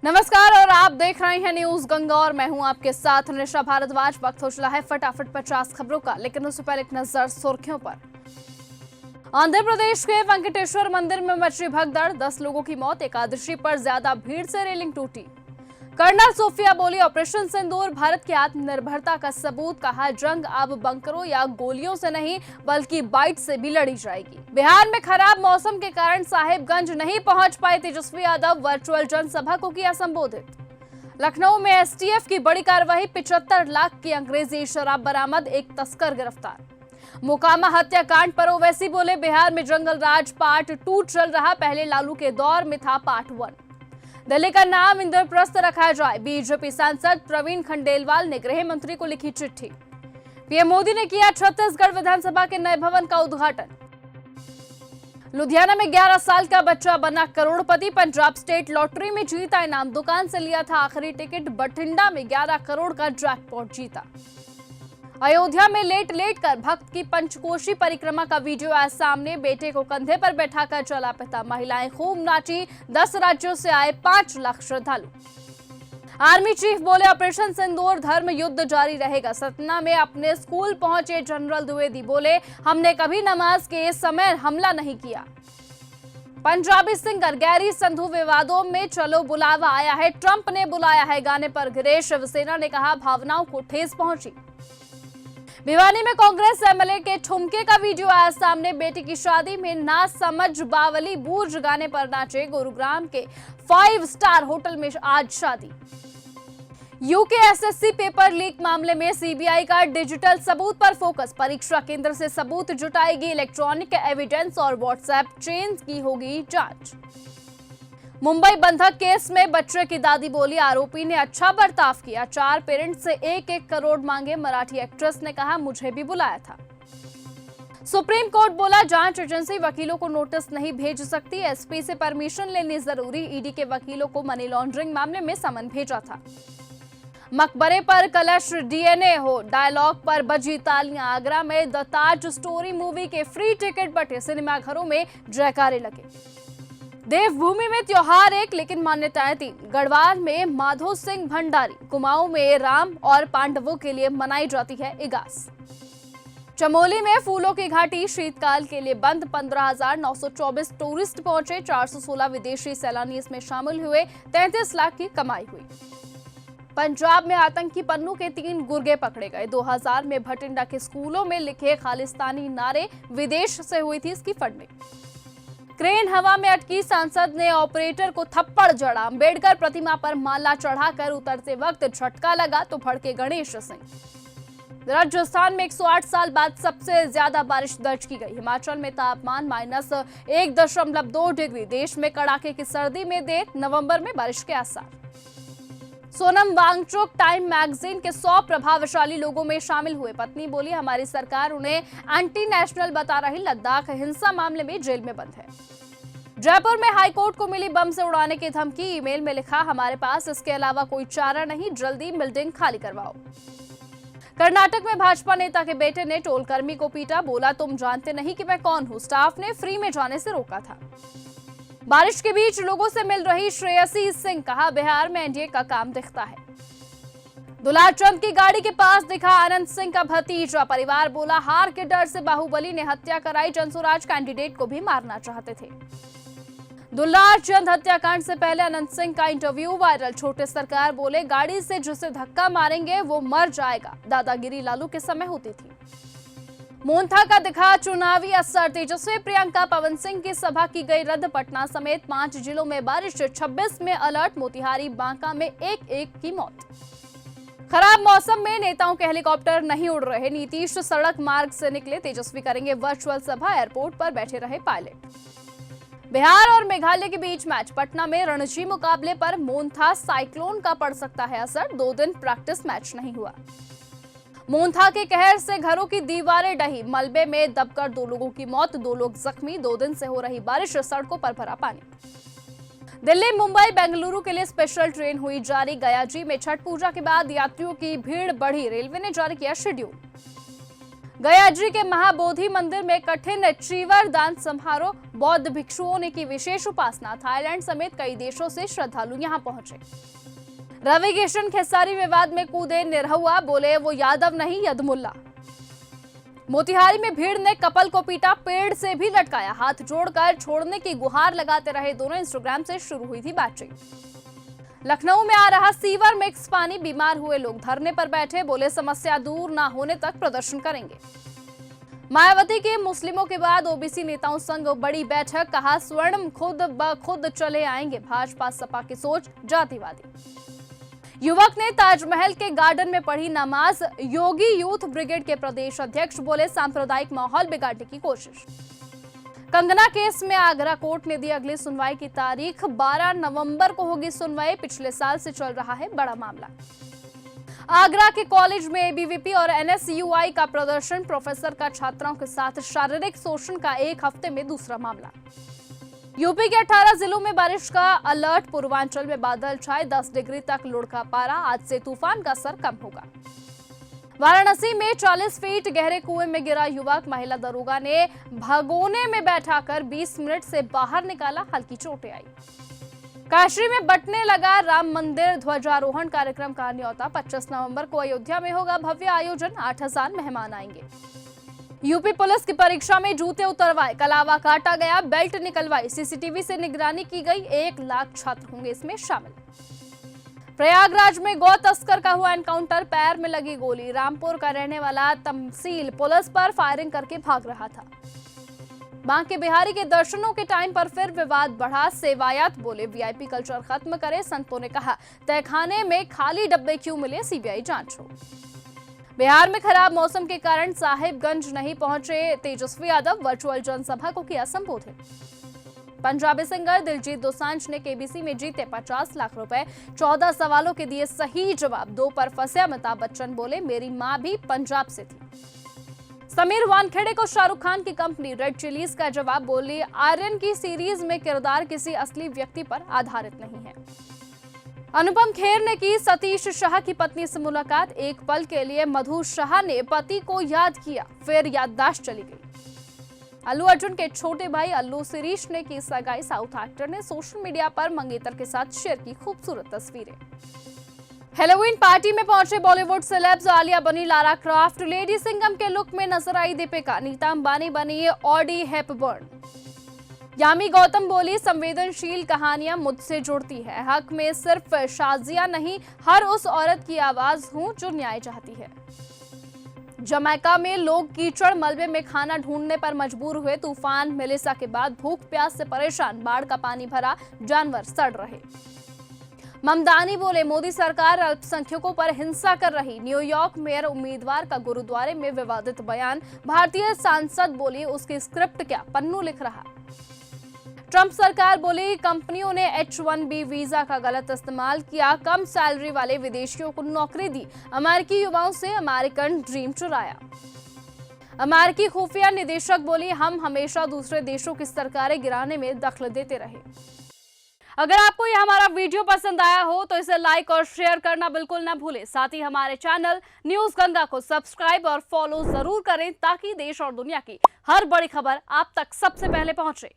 नमस्कार और आप देख रहे हैं न्यूज गंगा और मैं हूं आपके साथ निशा भारद्वाज। वक्त हो चला है फटाफट 50 खबरों का, लेकिन उससे पहले एक नजर सुर्खियों पर। आंध्र प्रदेश के वेंकटेश्वर मंदिर में मची भगदड़, 10 लोगों की मौत। एकादशी पर ज्यादा भीड़ से रेलिंग टूटी। कर्नल सोफिया बोली ऑपरेशन सिंदूर भारत की आत्मनिर्भरता का सबूत। कहा जंग अब बंकरों या गोलियों से नहीं बल्कि बाइट से भी लड़ी जाएगी। बिहार में खराब मौसम के कारण साहिबगंज नहीं पहुंच पाए तेजस्वी यादव, वर्चुअल जनसभा को किया संबोधित। लखनऊ में एसटीएफ की बड़ी कार्रवाई, 75 लाख की अंग्रेजी शराब बरामद, एक तस्कर गिरफ्तार। मोकामा हत्याकांड पर ओवैसी बोले बिहार में जंगल राज पार्ट 2 चल रहा, पहले लालू के दौर में था पार्ट 1। दिल्ली का नाम इंद्रप्रस्थ रखा जाए, बीजेपी सांसद प्रवीण खंडेलवाल ने गृह मंत्री को लिखी चिट्ठी। पीएम मोदी ने किया छत्तीसगढ़ विधानसभा के नए भवन का उद्घाटन। लुधियाना में 11 साल का बच्चा बना करोड़पति, पंजाब स्टेट लॉटरी में जीता इनाम। दुकान से लिया था आखिरी टिकट, बठिंडा में 11 करोड़ का जैकपॉट जीता। अयोध्या में लेट कर भक्त की पंचकोशी परिक्रमा का वीडियो आया सामने, बेटे को कंधे पर बैठाकर चला पिता, महिलाएं खूब नाची। 10 राज्यों से आए 5 लाख श्रद्धालु। आर्मी चीफ बोले ऑपरेशन सिंदूर धर्म युद्ध जारी रहेगा। सतना में अपने स्कूल पहुंचे जनरल द्विवेदी, बोले हमने कभी नमाज के समय हमला नहीं किया। पंजाबी सिंगर गैरी संधू विवादों में चलो बुलावा आया है, ट्रंप ने बुलाया है गाने पर गिरे। शिवसेना ने कहा भावनाओं को ठेस पहुंची। भिवानी में कांग्रेस एमएलए के ठुमके का वीडियो आया सामने, बेटी की शादी में ना समझ बावली बूझ गाने पर नाचे। गुरुग्राम के 5 स्टार होटल में आज शादी। यूके एसएससी पेपर लीक मामले में सीबीआई का डिजिटल सबूत पर फोकस, परीक्षा केंद्र से सबूत जुटाएगी। इलेक्ट्रॉनिक एविडेंस और व्हाट्सएप चेन की होगी जांच। मुंबई बंधक केस में बच्चे की दादी बोली आरोपी ने अच्छा बर्ताव किया, 4 पेरेंट्स से 1-1 करोड़ मांगे। मराठी एक्ट्रेस ने कहा मुझे भी बुलाया था। सुप्रीम कोर्ट बोला जांच एजेंसी वकीलों को नोटिस नहीं भेज सकती, एसपी से परमिशन लेनी जरूरी। ईडी के वकीलों को मनी लॉन्ड्रिंग मामले में समन भेजा था। मकबरे पर कलश डीएनए हो, डायलॉग पर बजी तालियां। आगरा में द ताज स्टोरी मूवी के फ्री टिकट बटे, सिनेमाघरों में जयकारे लगे। देवभूमि में त्योहार एक लेकिन मान्यताएं 3। गढ़वाल में माधो सिंह भंडारी, कुमाऊं में राम और पांडवों के लिए मनाई जाती है इगास। चमोली में फूलों की घाटी शीतकाल के लिए बंद, 15,924 टूरिस्ट पहुंचे, 416 विदेशी सैलानी इसमें शामिल हुए, 33 लाख की कमाई हुई। पंजाब में आतंकी पन्नू के 3 गुर्गे पकड़े गए। 2000 में भटिंडा के स्कूलों में लिखे खालिस्तानी नारे, विदेश से हुई थी इसकी फंडिंग। क्रेन हवा में अटकी, सांसद ने ऑपरेटर को थप्पड़ जड़ा। अंबेडकर प्रतिमा पर माला चढ़ाकर उतरते वक्त झटका लगा तो भड़के गणेश सिंह। राजस्थान में 108 साल बाद सबसे ज्यादा बारिश दर्ज की गई। हिमाचल में तापमान -1.2 डिग्री, देश में कड़ाके की सर्दी में देर, नवंबर में बारिश के आसार। सोनम वांगचुक टाइम मैगजीन के 100 प्रभावशाली लोगों में शामिल हुए। पत्नी बोली हमारी सरकार उन्हें एंटी नेशनल बता रही, लद्दाख हिंसा मामले में जेल में बंद है। जयपुर में हाईकोर्ट को मिली बम से उड़ाने की धमकी, ईमेल में लिखा हमारे पास इसके अलावा कोई चारा नहीं, जल्दी बिल्डिंग खाली करवाओ। कर्नाटक में भाजपा नेता के बेटे ने टोलकर्मी को पीटा, बोला तुम जानते नहीं कि मैं कौन हूं, स्टाफ ने फ्री में जाने से रोका था। बारिश के बीच लोगों से मिल रही श्रेयसी सिंह, कहा बिहार में एनडीए का काम दिखता है। दुलाचंद की गाड़ी के पास दिखा अनंत सिंह का भतीजा, परिवार बोला हार के डर से बाहुबली ने हत्या कराई, जनसुराज कैंडिडेट को भी मारना चाहते थे। दुलाचंद हत्याकांड से पहले अनंत सिंह का इंटरव्यू वायरल, छोटे सरकार बोले गाड़ी से जिसे धक्का मारेंगे वो मर जाएगा, दादागिरी लालू के समय होती थी। मोहंथा का दिखा चुनावी असर, तेजस्वी प्रियंका पवन सिंह की सभा की गई रद्द, पटना समेत 5 जिलों में बारिश, 26 में अलर्ट, मोतिहारी बांका में 1-1 की मौत। खराब मौसम में नेताओं के हेलीकॉप्टर नहीं उड़ रहे, नीतीश सड़क मार्ग से निकले, तेजस्वी करेंगे वर्चुअल सभा, एयरपोर्ट पर बैठे रहे पायलट। बिहार और मेघालय के बीच मैच, पटना में रणजी मुकाबले पर मोहंथा साइक्लोन का पड़ सकता है असर, 2 दिन प्रैक्टिस मैच नहीं हुआ। मोहंथा के कहर से घरों की दीवारें ढही, मलबे में दबकर 2 लोगों की मौत, 2 लोग जख्मी, 2 दिन से हो रही बारिश, सड़कों पर भरा पानी। दिल्ली, मुंबई, बेंगलुरु के लिए स्पेशल ट्रेन हुई जारी, गयाजी में छठ पूजा के बाद यात्रियों की भीड़ बढ़ी, रेलवे ने जारी किया शेड्यूल। गयाजी के महाबोधि मंदिर में कठिन चीवर दान समारोह, बौद्ध भिक्षुओं ने की विशेष उपासना। थाईलैंड समेत कई देशों से श्रद्धालु यहां पहुंचे। रवि किशन खेसारी विवाद में कूदे, निरहुआ बोले वो यादव नहीं यदमुल्ला। मोतिहारी में भीड़ ने कपल को पीटा, पेड़ से भी लटकाया, हाथ जोड़कर छोड़ने की गुहार लगाते रहे दोनों। इंस्टाग्राम से शुरू हुई थी बातचीत। लखनऊ में आ रहा सीवर मिक्स पानी, बीमार हुए लोग धरने पर बैठे, बोले समस्या दूर ना होने तक प्रदर्शन करेंगे। मायावती के मुस्लिमों के बाद ओबीसी नेताओं संग बड़ी बैठक, कहा स्वर्ण खुद ब खुद चले आएंगे, भाजपा सपा की सोच जातिवादी। युवक ने ताजमहल के गार्डन में पढ़ी नमाज, योगी यूथ ब्रिगेड के प्रदेश अध्यक्ष बोले सांप्रदायिक माहौल बिगाड़ने की कोशिश। कंगना केस में आगरा कोर्ट ने दी अगली सुनवाई की तारीख, 12 नवंबर को होगी सुनवाई। पिछले साल से चल रहा है बड़ा मामला। आगरा के कॉलेज में एबीवीपी और एनएसयूआई का प्रदर्शन, प्रोफेसर का छात्राओं के साथ शारीरिक शोषण का एक हफ्ते में दूसरा मामला। यूपी के 18 जिलों में बारिश का अलर्ट, पूर्वांचल में बादल छाए, 10 डिग्री तक लुढ़का पारा, आज से तूफान का असर कम होगा। वाराणसी में 40 फीट गहरे कुएं में गिरा युवक, महिला दरोगा ने भगोने में बैठाकर 20 मिनट से बाहर निकाला, हल्की चोटें आई। काशी में बंटने लगा राम मंदिर, ध्वजारोहण कार्यक्रम का न्योता, 25 नवंबर को अयोध्या में होगा भव्य आयोजन, 8000 मेहमान आएंगे। यूपी पुलिस की परीक्षा में जूते उतरवाए, कलावा काटा गया, बेल्ट निकलवाई, सीसीटीवी से निगरानी की गई, 1 लाख छात्र होंगे इसमें शामिल। प्रयागराज में गौ तस्कर का हुआ एनकाउंटर, पैर में लगी गोली, रामपुर का रहने वाला तमसील पुलिस पर फायरिंग करके भाग रहा था। बांके बिहारी के दर्शनों के टाइम पर फिर विवाद बढ़ा, सेवायत बोले वीआईपी कल्चर खत्म करे, संतों ने कहा तहखाने में खाली डब्बे क्यों मिले, सीबीआई जांच हो। बिहार में खराब मौसम के कारण साहिबगंज नहीं पहुंचे तेजस्वी यादव, वर्चुअल जनसभा को किया संबोधित। पंजाबी सिंगर दिलजीत दोसांझ ने केबीसी में जीते 50 लाख रुपए, 14 सवालों के दिए सही जवाब, 2 पर फंसे अमिताभ बच्चन बोले मेरी मां भी पंजाब से थी। समीर वानखेड़े को शाहरुख खान की कंपनी रेड चिलीज का जवाब, बोली आर्यन की सीरीज में किरदार किसी असली व्यक्ति पर आधारित नहीं है। अनुपम खेर ने की सतीश शाह की पत्नी से मुलाकात, एक पल के लिए मधु शाह ने पति को याद किया, फिर याददाश्त चली गई। अल्लू अर्जुन के छोटे भाई अल्लू शिरीष ने की सगाई, साउथ एक्टर ने सोशल मीडिया पर मंगेतर के साथ शेयर की खूबसूरत तस्वीरें। हैलोवीन पार्टी में पहुंचे बॉलीवुड सेलेब्स, आलिया बनी लारा क्राफ्ट, लेडी सिंघम के लुक में नजर आई दीपिका, नीता अंबानी बनी ऑडी हेपबर्न। यामी गौतम बोली संवेदनशील कहानियां मुझसे जुड़ती है, हक में सिर्फ शाजिया नहीं, हर उस औरत की आवाज हूं जो न्याय चाहती है। जमैका में लोग कीचड़ मलबे में खाना ढूंढने पर मजबूर हुए, तूफान मेलिसा के बाद भूख प्यास से परेशान, बाढ़ का पानी भरा, जानवर सड़ रहे। ममदानी बोले मोदी सरकार अल्पसंख्यकों पर हिंसा कर रही, न्यूयॉर्क मेयर उम्मीदवार का गुरुद्वारे में विवादित बयान, भारतीय सांसद बोली उसकी स्क्रिप्ट क्या पन्नू लिख रहा। ट्रंप सरकार बोली कंपनियों ने H-1B वीजा का गलत इस्तेमाल किया, कम सैलरी वाले विदेशियों को नौकरी दी, अमेरिकी युवाओं से अमेरिकन ड्रीम चुराया। अमेरिकी खुफिया निदेशक बोली हम हमेशा दूसरे देशों की सरकारें गिराने में दखल देते रहे। अगर आपको यह हमारा वीडियो पसंद आया हो तो इसे लाइक और शेयर करना बिल्कुल ना भूलें। साथ ही हमारे चैनल न्यूज गंगा को सब्सक्राइब और फॉलो जरूर करें ताकि देश और दुनिया की हर बड़ी खबर आप तक सबसे पहले पहुंचे।